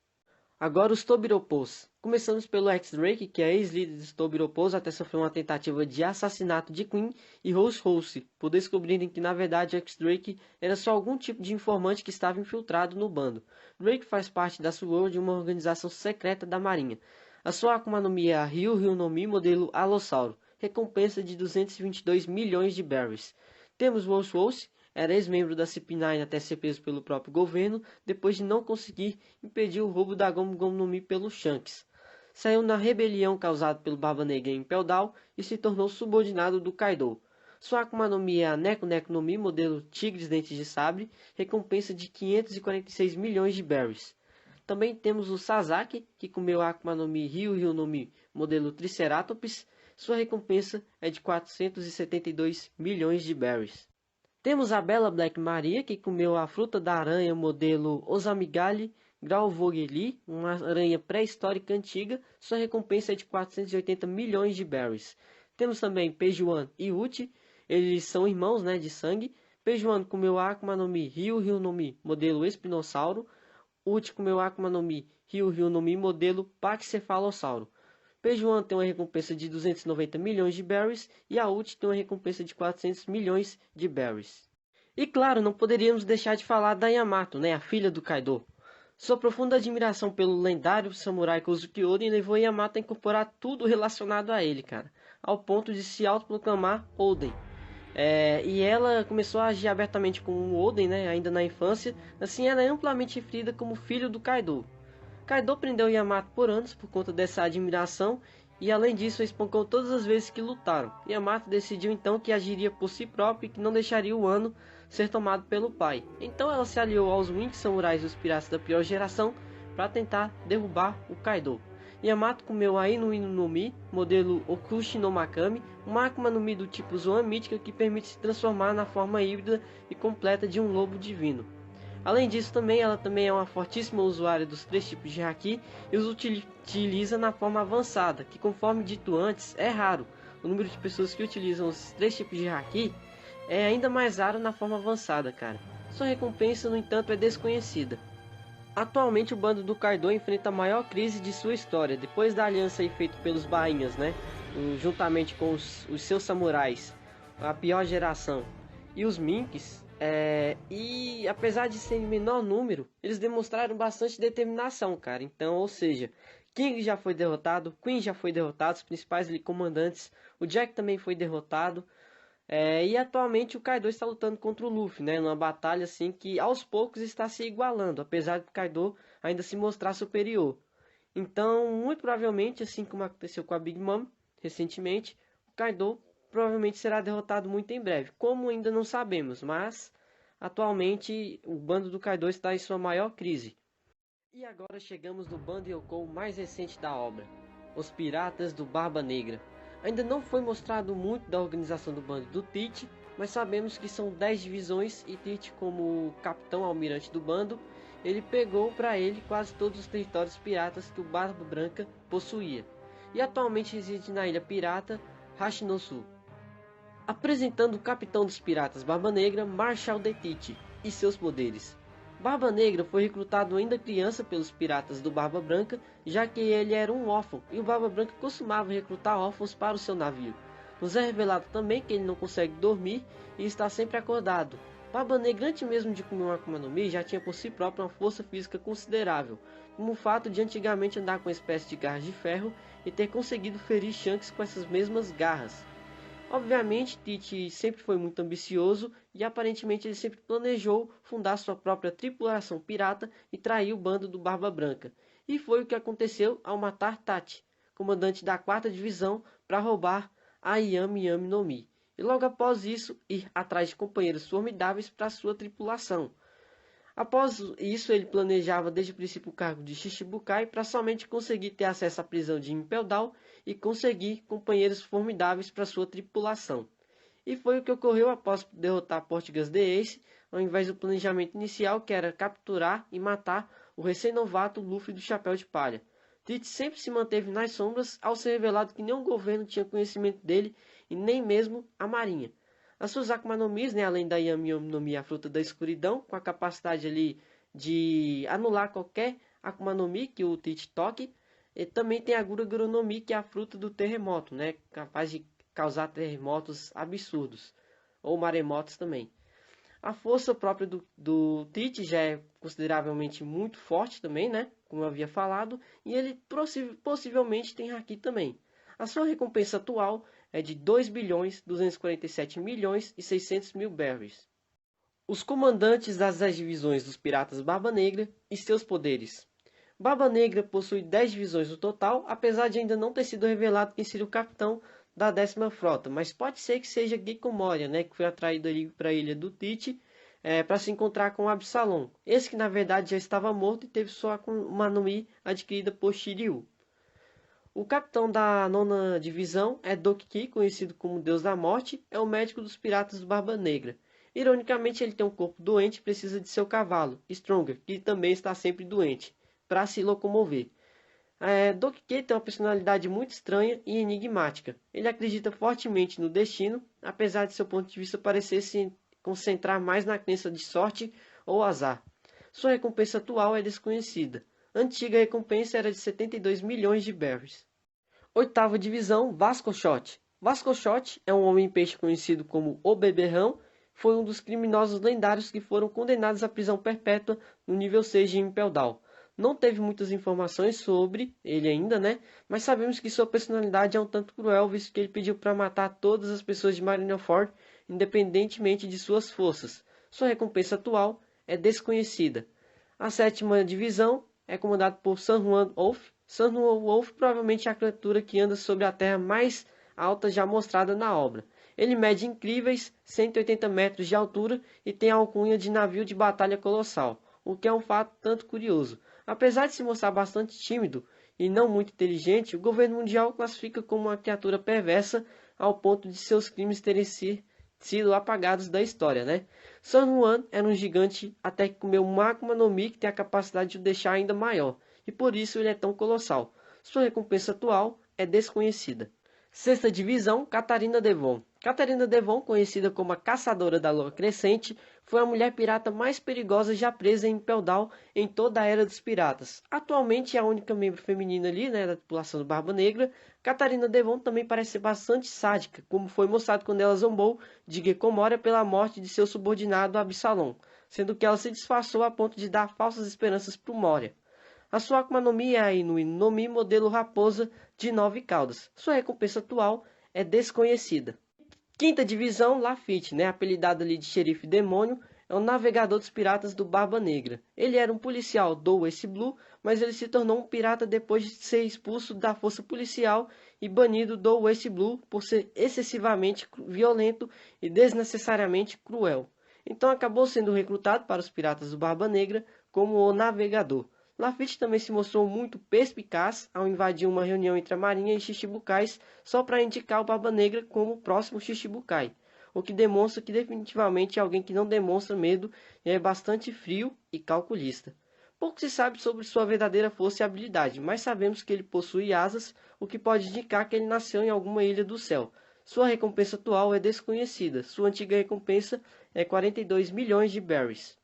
Agora os Tobiropos. Começamos pelo X-Drake, que é ex-líder dos Tobiropos, até sofrer uma tentativa de assassinato de Queen, e Rose, por descobrirem que na verdade X-Drake era só algum tipo de informante que estava infiltrado no bando. Drake faz parte da SWORD, uma organização secreta da marinha. A sua Akuma no Mi é a Ryu no Mi, modelo Alossauro, recompensa de 222 milhões de berries. Temos Rose, era ex-membro da CP9 até ser preso pelo próprio governo, depois de não conseguir impedir o roubo da Gomu Gomu no Mi pelo Shanks. Saiu na rebelião causada pelo Barba Negra em Impel Down e se tornou subordinado do Kaido. Sua Akuma no Mi é a Neko no Mi, modelo Tigres Dentes de Sabre, recompensa de 546 milhões de berries. Também temos o Sasaki, que comeu a Akuma no Mi Ryu no Mi, modelo Triceratops. Sua recompensa é de 472 milhões de berries. Temos a bela Black Maria, que comeu a fruta da aranha modelo Osamigale Grauvogelii, uma aranha pré-histórica antiga, sua recompensa é de 480 milhões de berries. Temos também Pejuan e Uchi, eles são irmãos, né, de sangue. Pejuan comeu a Akuma no Mi Ryu no Mi, modelo Espinossauro. Uchi comeu a Akuma no Mi Ryu no Mi, modelo Pachycephalossauro. Pejuan tem uma recompensa de 290 milhões de berries e a Uchi tem uma recompensa de 400 milhões de berries. E claro, não poderíamos deixar de falar da Yamato, né, a filha do Kaido. Sua profunda admiração pelo lendário samurai Kozuki Oden levou Yamato a incorporar tudo relacionado a ele, cara, ao ponto de se autoproclamar Oden. E ela começou a agir abertamente com o Oden, né, ainda na infância, assim ela é amplamente referida como filho do Kaido. Kaido prendeu Yamato por anos por conta dessa admiração e além disso espancou todas as vezes que lutaram. Yamato decidiu então que agiria por si próprio e que não deixaria o Wano ser tomado pelo pai. Então ela se aliou aos Wing Samurais dos piratas da pior geração para tentar derrubar o Kaido. Yamato comeu a Inu Inu no Mi, modelo Okushi no Makami, uma Akuma no Mi do tipo Zoan mítica que permite se transformar na forma híbrida e completa de um lobo divino. Além disso, ela também é uma fortíssima usuária dos 3 tipos de Haki e os utiliza na forma avançada, que conforme dito antes, é raro. O número de pessoas que utilizam os 3 tipos de Haki é ainda mais raro na forma avançada, cara. Sua recompensa, no entanto, é desconhecida. Atualmente o bando do Kaido enfrenta a maior crise de sua história, depois da aliança feita pelos bainhas, né? Juntamente com os seus samurais, a pior geração, e os Minks. E apesar de serem menor número, eles demonstraram bastante determinação, cara. Então, ou seja, King já foi derrotado, Queen já foi derrotado, os principais comandantes, o Jack também foi derrotado. E atualmente o Kaido está lutando contra o Luffy, né? Numa batalha assim que aos poucos está se igualando, apesar do Kaido ainda se mostrar superior. Então, muito provavelmente, assim como aconteceu com a Big Mom recentemente, o Kaido provavelmente será derrotado muito em breve. Como ainda não sabemos, mas atualmente o bando do Kaido está em sua maior crise. E agora chegamos no bando Yonkou mais recente da obra, os Piratas do Barba Negra. Ainda não foi mostrado muito da organização do bando do Tite, mas sabemos que são 10 divisões e Tite, como capitão almirante do bando, ele pegou para ele quase todos os territórios piratas que o Barba Branca possuía, e atualmente reside na ilha pirata Hashinosu. Apresentando o capitão dos piratas Barba Negra, Marshal de Tite, e seus poderes. Barba Negra foi recrutado ainda criança pelos piratas do Barba Branca, já que ele era um órfão, e o Barba Branca costumava recrutar órfãos para o seu navio. Nos é revelado também que ele não consegue dormir e está sempre acordado. Barba Negra, antes mesmo de comer uma Akuma no Mi, já tinha por si próprio uma força física considerável, como o fato de antigamente andar com uma espécie de garras de ferro e ter conseguido ferir Shanks com essas mesmas garras. Obviamente, Tite sempre foi muito ambicioso e aparentemente ele sempre planejou fundar sua própria tripulação pirata e trair o bando do Barba Branca. E foi o que aconteceu ao matar Tati, comandante da 4ª divisão, para roubar a Yami Yami no Mi. E logo após isso, ir atrás de companheiros formidáveis para sua tripulação. Após isso, ele planejava desde o princípio o cargo de Shichibukai para somente conseguir ter acesso à prisão de Impel Down e conseguir companheiros formidáveis para sua tripulação. E foi o que ocorreu após derrotar Portgas the Ace, ao invés do planejamento inicial que era capturar e matar o recém-novato Luffy do Chapéu de Palha. Tite sempre se manteve nas sombras ao ser revelado que nenhum governo tinha conhecimento dele e nem mesmo a marinha. As suas Akuma no Mis, né, além da Yami Yami no Mi, a fruta da escuridão, com a capacidade ali de anular qualquer Akuma no Mi que o Tite toque, e também tem a Gura Gura no Mi, que é a fruta do terremoto, né, capaz de causar terremotos absurdos, ou maremotos também. A força própria do Tite já é consideravelmente muito forte também, né, como eu havia falado, e ele possivelmente tem Haki também. A sua recompensa atual é de 2.247.600.000 berries. Os comandantes das 10 divisões dos piratas Barba Negra e seus poderes. Barba Negra possui 10 divisões no total, apesar de ainda não ter sido revelado quem seria o capitão da 10ª frota, mas pode ser que seja Gekko Moria, né, que foi atraído ali para a ilha do Tite para se encontrar com Absalom. Esse que na verdade já estava morto e teve sua Akuma no Mi adquirida por Shiryu. O capitão da 9ª divisão é Dokki, conhecido como Deus da Morte, é o médico dos piratas do Barba Negra. Ironicamente, ele tem um corpo doente e precisa de seu cavalo, Stronger, que também está sempre doente, para se locomover. Donkey Kong tem uma personalidade muito estranha e enigmática. Ele acredita fortemente no destino, apesar de seu ponto de vista parecer se concentrar mais na crença de sorte ou azar. Sua recompensa atual é desconhecida. A antiga recompensa era de 72 milhões de berries. Oitava divisão, Vasco Shot. Vasco Shot é um homem-peixe conhecido como o Beberrão. Foi um dos criminosos lendários que foram condenados à prisão perpétua no nível 6 de Impel Down. Não teve muitas informações sobre ele ainda, né? Mas sabemos que sua personalidade é um tanto cruel, visto que ele pediu para matar todas as pessoas de Marineford, independentemente de suas forças. Sua recompensa atual é desconhecida. A sétima divisão é comandada por San Juan Wolf. San Juan Wolf provavelmente é a criatura que anda sobre a terra mais alta já mostrada na obra. Ele mede incríveis 180 metros de altura e tem a alcunha de navio de batalha colossal, o que é um fato tanto curioso. Apesar de se mostrar bastante tímido e não muito inteligente, o governo mundial o classifica como uma criatura perversa ao ponto de seus crimes terem sido apagados da história, né? San Juan era um gigante até que comeu uma Akuma no Mi que tem a capacidade de o deixar ainda maior, e por isso ele é tão colossal. Sua recompensa atual é desconhecida. Sexta divisão, Catarina Devon. Catarina Devon, conhecida como a Caçadora da Lua Crescente, foi a mulher pirata mais perigosa já presa em Impel Down em toda a Era dos Piratas. Atualmente é a única membro feminina ali, né, da tripulação do Barba Negra. Catarina Devon também parece ser bastante sádica, como foi mostrado quando ela zombou de Gecko Moria pela morte de seu subordinado Absalom, sendo que ela se disfarçou a ponto de dar falsas esperanças para o Moria. A sua Akuma no Mi é a Inui no Mi modelo raposa de 9 caudas. Sua recompensa atual é desconhecida. Quinta divisão, Lafitte, né, apelidado ali de xerife demônio, é o navegador dos piratas do Barba Negra. Ele era um policial do Ace Blue, mas ele se tornou um pirata depois de ser expulso da força policial e banido do Ace Blue por ser excessivamente violento e desnecessariamente cruel. Então acabou sendo recrutado para os piratas do Barba Negra como o navegador. Lafitte também se mostrou muito perspicaz ao invadir uma reunião entre a Marinha e Shichibukais só para indicar o Barba Negra como o próximo Shichibukai, o que demonstra que definitivamente é alguém que não demonstra medo e é bastante frio e calculista. Pouco se sabe sobre sua verdadeira força e habilidade, mas sabemos que ele possui asas, o que pode indicar que ele nasceu em alguma ilha do céu. Sua recompensa atual é desconhecida, sua antiga recompensa é 42 milhões de berries.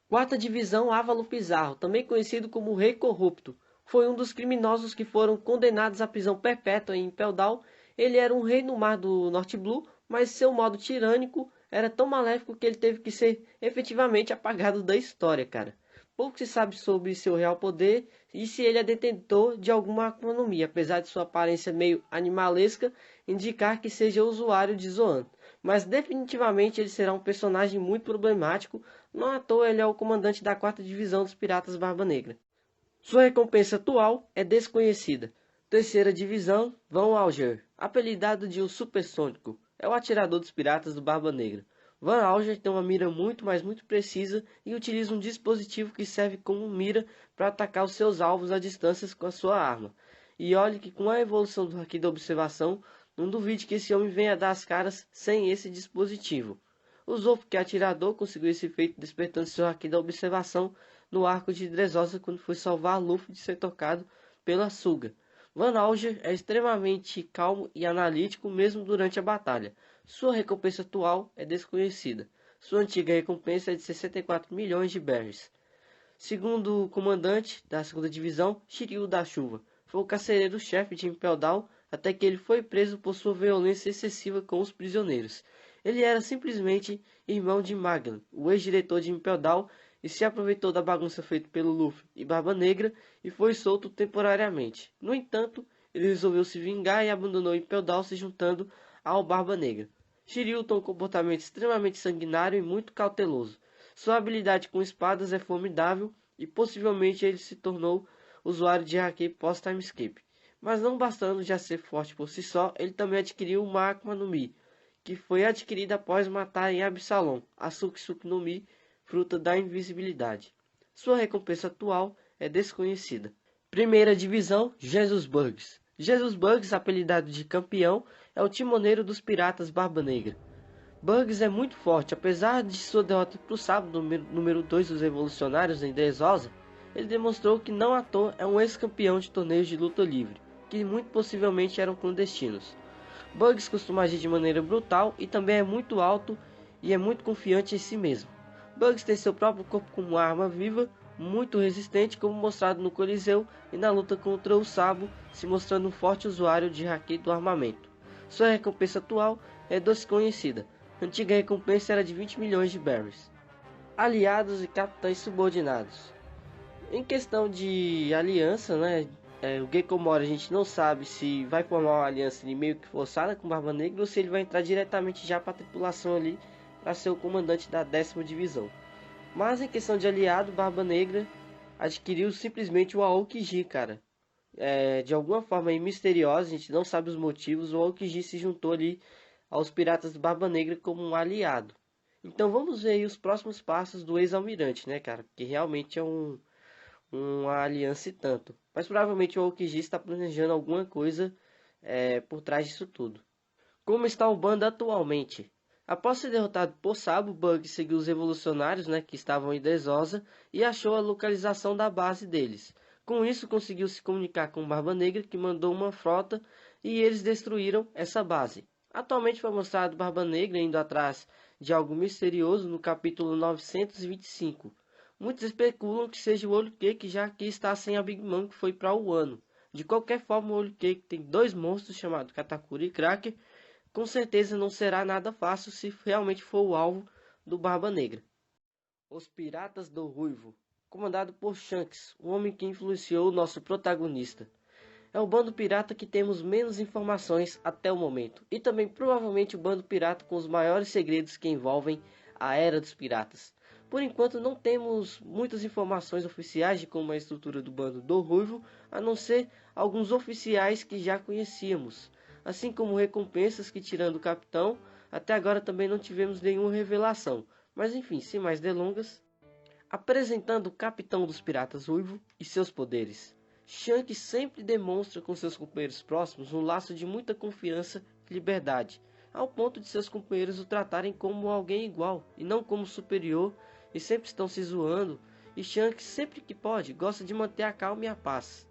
Quarta divisão, Ávalo Pizarro, também conhecido como o Rei Corrupto, foi um dos criminosos que foram condenados à prisão perpétua em Impel Down. Ele era um rei no mar do North Blue, mas seu modo tirânico era tão maléfico que ele teve que ser efetivamente apagado da história, cara. Pouco se sabe sobre seu real poder e se ele é detentor de alguma Akuma no Mi, apesar de sua aparência meio animalesca indicar que seja usuário de Zoan. Mas definitivamente ele será um personagem muito problemático, não à toa ele é o comandante da 4ª divisão dos Piratas Barba Negra. Sua recompensa atual é desconhecida. Terceira divisão, Van Alger, apelidado de o Supersônico, é o atirador dos piratas do Barba Negra. Van Alger tem uma mira muito precisa e utiliza um dispositivo que serve como mira para atacar os seus alvos a distâncias com a sua arma. E olhe que com a evolução do Haki da Observação, não duvide que esse homem venha dar as caras sem esse dispositivo. O Zoff, que é atirador, conseguiu esse feito despertando seu Haki da Observação no arco de Dressrosa quando foi salvar Luffy de ser tocado pela Suga. Van Alger é extremamente calmo e analítico mesmo durante a batalha. Sua recompensa atual é desconhecida. Sua antiga recompensa é de 64 milhões de berries. Segundo o comandante da 2ª divisão, Shiryu da Chuva, foi o carcereiro-chefe de Impel Down até que ele foi preso por sua violência excessiva com os prisioneiros. Ele era simplesmente irmão de Magellan, o ex-diretor de Impel Down, e se aproveitou da bagunça feita pelo Luffy e Barba Negra e foi solto temporariamente. No entanto, ele resolveu se vingar e abandonou Impel Down, se juntando ao Barba Negra. Shiryu tem um comportamento extremamente sanguinário e muito cauteloso. Sua habilidade com espadas é formidável e possivelmente ele se tornou usuário de Haki pós-Timeskip. Mas não bastando já ser forte por si só, ele também adquiriu uma Akuma no Mi, que foi adquirida após matar em Absalom, a Suki no Mi, fruta da invisibilidade. Sua recompensa atual é desconhecida. Primeira divisão, Jesus Bugs. Jesus Bugs, apelidado de campeão, é o timoneiro dos piratas Barba Negra. Bugs é muito forte, apesar de sua derrota para o sábado número 2 dos Revolucionários em Dressrosa, ele demonstrou que não à toa é um ex-campeão de torneios de luta livre, que muito possivelmente eram clandestinos. Bugs costuma agir de maneira brutal e também é muito alto e é muito confiante em si mesmo. Bugs tem seu próprio corpo como uma arma viva, muito resistente, como mostrado no Coliseu e na luta contra o Sabo, se mostrando um forte usuário de haki do armamento. Sua recompensa atual é desconhecida. A antiga recompensa era de 20 milhões de berries. Aliados e capitães subordinados. Em questão de aliança, né? O Gekomori a gente não sabe se vai formar uma aliança meio que forçada com Barba Negra ou se ele vai entrar diretamente já para a tripulação ali para ser o comandante da 10ª divisão. Mas em questão de aliado, Barba Negra adquiriu simplesmente o Aokiji, cara. De alguma forma aí misteriosa, a gente não sabe os motivos, o Aokiji se juntou ali aos piratas do Barba Negra como um aliado. Então vamos ver aí os próximos passos do ex-almirante, né, cara? Porque realmente é uma aliança e tanto. Mas provavelmente o Aokiji está planejando alguma coisa por trás disso tudo. Como está o bando atualmente? Após ser derrotado por Sabo, Bug seguiu os revolucionários, né, que estavam em Dressrosa e achou a localização da base deles. Com isso, conseguiu se comunicar com Barba Negra, que mandou uma frota e eles destruíram essa base. Atualmente foi mostrado Barba Negra indo atrás de algo misterioso no capítulo 925. Muitos especulam que seja o Olho Cake, já que está sem a Big Mom, que foi para o ano. De qualquer forma, o Olho Cake tem dois monstros chamados Katakuri e Cracker. Com certeza não será nada fácil se realmente for o alvo do Barba Negra. Os Piratas do Ruivo, comandado por Shanks, o homem que influenciou o nosso protagonista. É o bando pirata que temos menos informações até o momento, e também provavelmente o bando pirata com os maiores segredos que envolvem a Era dos Piratas. Por enquanto não temos muitas informações oficiais de como é a estrutura do bando do Ruivo, a não ser alguns oficiais que já conhecíamos, assim como recompensas que, tirando o capitão, até agora também não tivemos nenhuma revelação. Mas enfim, sem mais delongas, apresentando o capitão dos Piratas Ruivo e seus poderes. Shanks sempre demonstra com seus companheiros próximos um laço de muita confiança e liberdade, ao ponto de seus companheiros o tratarem como alguém igual e não como superior, e sempre estão se zoando, e Shanks sempre que pode gosta de manter a calma e a paz.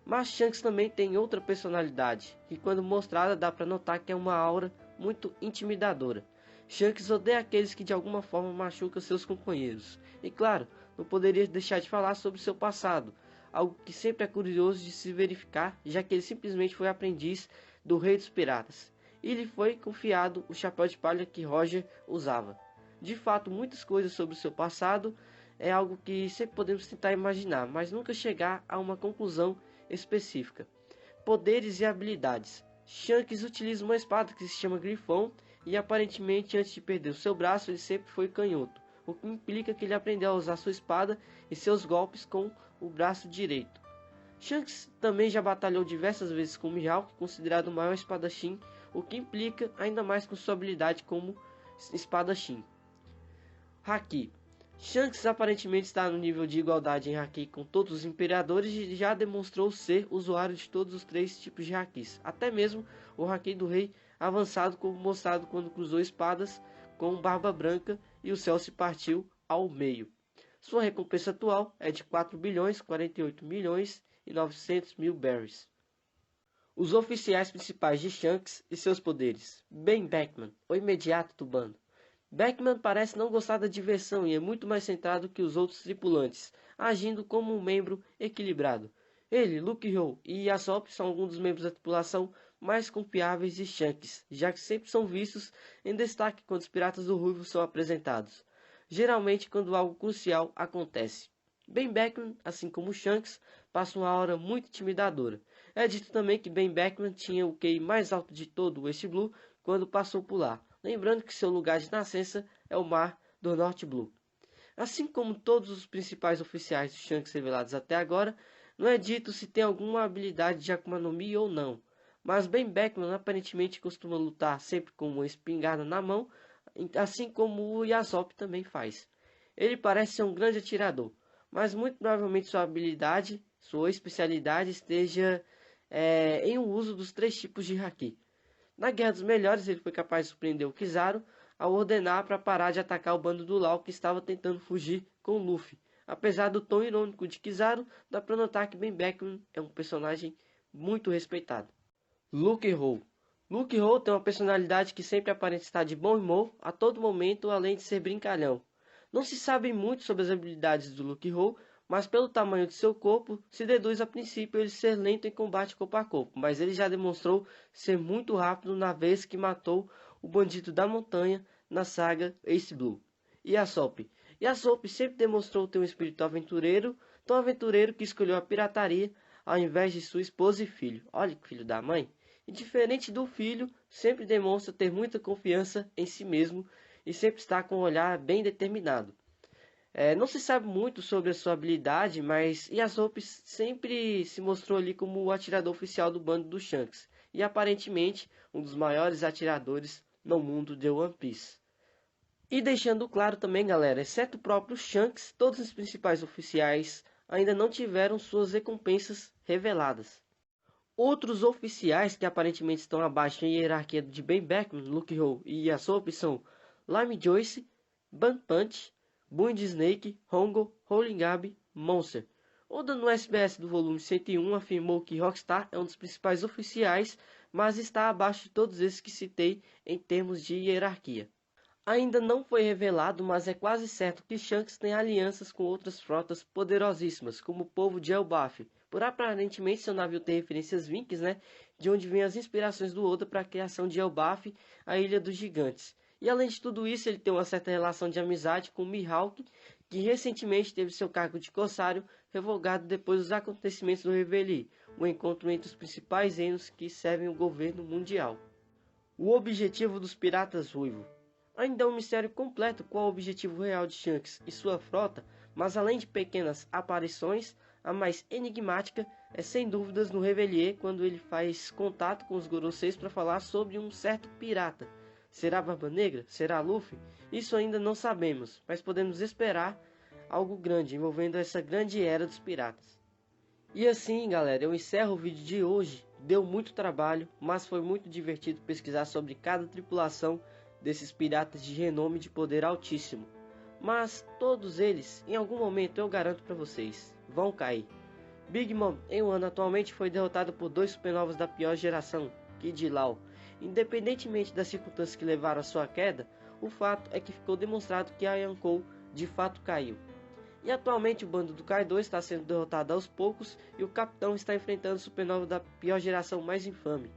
Mas Shanks também tem outra personalidade, que quando mostrada dá para notar que é uma aura muito intimidadora. Shanks odeia aqueles que de alguma forma machucam seus companheiros. E claro, não poderia deixar de falar sobre seu passado, algo que sempre é curioso de se verificar, já que ele simplesmente foi aprendiz do Rei dos Piratas, e lhe foi confiado o chapéu de palha que Roger usava. De fato, muitas coisas sobre o seu passado é algo que sempre podemos tentar imaginar, mas nunca chegar a uma conclusão específica. Poderes e habilidades. Shanks utiliza uma espada que se chama Grifão e aparentemente antes de perder o seu braço ele sempre foi canhoto, o que implica que ele aprendeu a usar sua espada e seus golpes com o braço direito. Shanks também já batalhou diversas vezes com Mihawk, considerado o maior espadachim, o que implica ainda mais com sua habilidade como espadachim. Haki. Shanks aparentemente está no nível de igualdade em Haki com todos os imperadores e já demonstrou ser usuário de todos os três tipos de Hakis, até mesmo o Haki do Rei avançado, como mostrado quando cruzou espadas com Barba Branca e o céu se partiu ao meio. Sua recompensa atual é de 4 bilhões 48 milhões e 900 mil berries. Os oficiais principais de Shanks e seus poderes. Ben Beckman, o imediato do bando. Beckman parece não gostar da diversão e é muito mais centrado que os outros tripulantes, agindo como um membro equilibrado. Ele, Luke Ho e Yasop são alguns dos membros da tripulação mais confiáveis de Shanks, já que sempre são vistos em destaque quando os Piratas do Ruivo são apresentados, geralmente quando algo crucial acontece. Ben Beckman, assim como Shanks, passa uma aura muito intimidadora. É dito também que Ben Beckman tinha o QI mais alto de todo o West Blue quando passou por lá, lembrando que seu lugar de nascença é o mar do North Blue. Assim como todos os principais oficiais de Shanks revelados até agora, não é dito se tem alguma habilidade de Akuma no Mi ou não, mas Ben Beckman aparentemente costuma lutar sempre com uma espingarda na mão, assim como o Yasop também faz. Ele parece ser um grande atirador, mas muito provavelmente sua especialidade esteja em um uso dos três tipos de Haki. Na Guerra dos Melhores ele foi capaz de surpreender o Kizaru, ao ordenar para parar de atacar o bando do Law que estava tentando fugir com o Luffy. Apesar do tom irônico de Kizaru, dá para notar que Ben Beckman é um personagem muito respeitado. Luke Rowe. Luke Rowe tem uma personalidade que sempre aparenta estar de bom humor a todo momento, além de ser brincalhão. Não se sabe muito sobre as habilidades do Luke Rowe, mas pelo tamanho de seu corpo, se deduz a princípio ele ser lento em combate corpo a corpo, mas ele já demonstrou ser muito rápido na vez que matou o bandido da montanha na saga Ace Blue. Yasop. Yasop sempre demonstrou ter um espírito aventureiro, tão aventureiro que escolheu a pirataria ao invés de sua esposa e filho. Olha que filho da mãe! E diferente do filho, sempre demonstra ter muita confiança em si mesmo e sempre está com um olhar bem determinado. Não se sabe muito sobre a sua habilidade, mas Yasop sempre se mostrou ali como o atirador oficial do bando do Shanks, e aparentemente um dos maiores atiradores no mundo de One Piece. E deixando claro também, galera, exceto o próprio Shanks, todos os principais oficiais ainda não tiveram suas recompensas reveladas. Outros oficiais que aparentemente estão abaixo em hierarquia de Ben Beckman, Luke Rowe e Yasop são Lime Joyce, Ban Punch, Bund Snake, Hongo, Rolling Gab, Monster. Oda no SBS do volume 101 afirmou que Rockstar é um dos principais oficiais, mas está abaixo de todos esses que citei em termos de hierarquia. Ainda não foi revelado, mas é quase certo que Shanks tem alianças com outras frotas poderosíssimas, como o povo de Elbaf, por aparentemente seu navio ter referências Vinks, de onde vêm as inspirações do Oda para a criação de Elbaf, a Ilha dos Gigantes. E além de tudo isso, ele tem uma certa relação de amizade com Mihawk, que recentemente teve seu cargo de corsário revogado depois dos acontecimentos do Reveille, o encontro entre os principais reinos que servem o governo mundial. O objetivo dos Piratas Ruivo. Ainda é um mistério completo qual o objetivo real de Shanks e sua frota, mas além de pequenas aparições, a mais enigmática é sem dúvidas no Reveille, quando ele faz contato com os Goroseis para falar sobre um certo pirata. Será Barba Negra? Será Luffy? Isso ainda não sabemos, mas podemos esperar algo grande envolvendo essa grande era dos piratas. E assim, galera, eu encerro o vídeo de hoje. Deu muito trabalho, mas foi muito divertido pesquisar sobre cada tripulação desses piratas de renome de poder altíssimo. Mas todos eles, em algum momento eu garanto para vocês, vão cair. Big Mom em Wano atualmente foi derrotado por dois supernovas da pior geração, Kid e Law. Independentemente das circunstâncias que levaram à sua queda, o fato é que ficou demonstrado que a Yonkou de fato caiu. E atualmente o bando do Kaido está sendo derrotado aos poucos e o capitão está enfrentando o supernova da pior geração mais infame,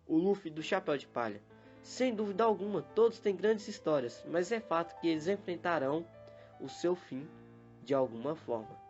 o Luffy do Chapéu de Palha. Sem dúvida alguma, todos têm grandes histórias, mas é fato que eles enfrentarão o seu fim de alguma forma.